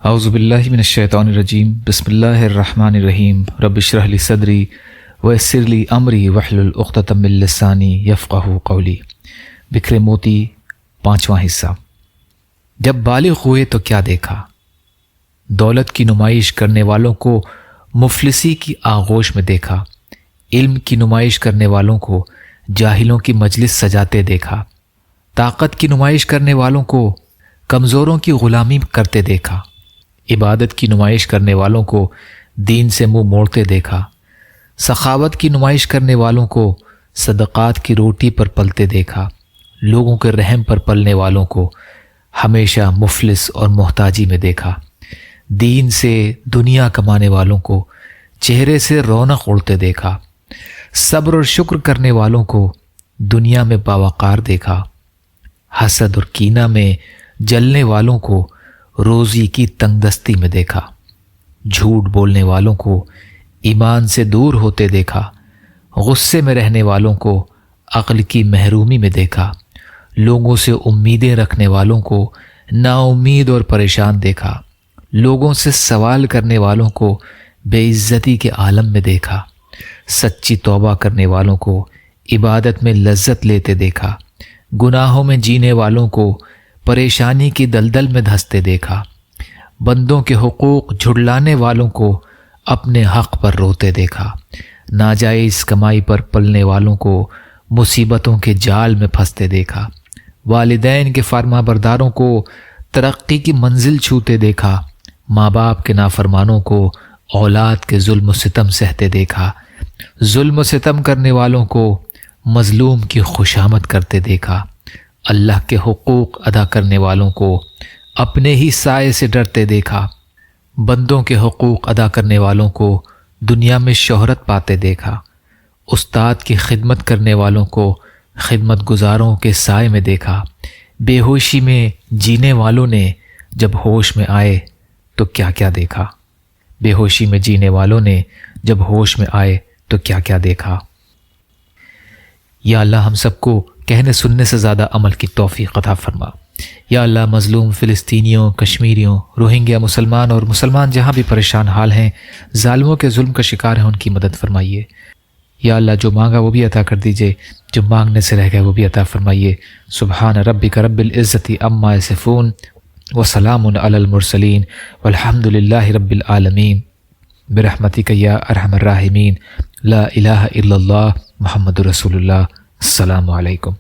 اعوذ باللہ من الشیطان الرجیم بسم اللہ الرحمن الرحیم رب اشرح لی صدری ویسر لی امری واحلل عقدۃ من لسانی یفقہوا قولی۔ بکھرے موتی، 5واں حصہ۔ جب بالغ ہوئے تو کیا دیکھا؟ دولت کی نمائش کرنے والوں کو مفلسی کی آغوش میں دیکھا، علم کی نمائش کرنے والوں کو جاہلوں کی مجلس سجاتے دیکھا، طاقت کی نمائش کرنے والوں کو کمزوروں کی غلامی کرتے دیکھا، عبادت کی نمائش کرنے والوں کو دین سے منہ موڑتے دیکھا، سخاوت کی نمائش کرنے والوں کو صدقات کی روٹی پر پلتے دیکھا، لوگوں کے رحم پر پلنے والوں کو ہمیشہ مفلس اور محتاجی میں دیکھا، دین سے دنیا کمانے والوں کو چہرے سے رونق اڑتے دیکھا، صبر اور شکر کرنے والوں کو دنیا میں باوقار دیکھا، حسد اور کینہ میں جلنے والوں کو روزی کی تنگ دستی میں دیکھا، جھوٹ بولنے والوں کو ایمان سے دور ہوتے دیکھا، غصے میں رہنے والوں کو عقل کی محرومی میں دیکھا، لوگوں سے امیدیں رکھنے والوں کو نا امید اور پریشان دیکھا، لوگوں سے سوال کرنے والوں کو بے عزتی کے عالم میں دیکھا، سچی توبہ کرنے والوں کو عبادت میں لذت لیتے دیکھا، گناہوں میں جینے والوں کو پریشانی کی دلدل میں دھنستے دیکھا، بندوں کے حقوق جھٹلانے والوں کو اپنے حق پر روتے دیکھا، ناجائز کمائی پر پلنے والوں کو مصیبتوں کے جال میں پھنستے دیکھا، والدین کے فرما برداروں کو ترقی کی منزل چھوتے دیکھا، ماں باپ کے نافرمانوں کو اولاد کے ظلم و ستم سہتے دیکھا، ظلم و ستم کرنے والوں کو مظلوم کی خوشامد کرتے دیکھا، اللہ کے حقوق ادا کرنے والوں کو اپنے ہی سائے سے ڈرتے دیکھا، بندوں کے حقوق ادا کرنے والوں کو دنیا میں شہرت پاتے دیکھا، استاد کی خدمت کرنے والوں کو خدمت گزاروں کے سائے میں دیکھا، بے ہوشی میں جینے والوں نے جب ہوش میں آئے تو کیا کیا دیکھا؟ بے ہوشی میں جینے والوں نے جب ہوش میں آئے تو کیا کیا دیکھا؟ یا اللہ ہم سب کو کہنے سننے سے زیادہ عمل کی توفیق عطا فرما۔ یا اللہ مظلوم فلسطینیوں، کشمیریوں، روہنگیا مسلمان اور مسلمان جہاں بھی پریشان حال ہیں، ظالموں کے ظلم کا شکار ہیں، ان کی مدد فرمائیے۔ یا اللہ جو مانگا وہ بھی عطا کر دیجئے، جو مانگنے سے رہ گئے وہ بھی عطا فرمائیے۔ سبحان ربک رب العزت عما یصفون وسلام علی المرسلین والحمد للہ رب العالمین برحمتک یا ارحم الراحمین لا الہ الا اللہ محمد رسول اللہ۔ السلام علیکم۔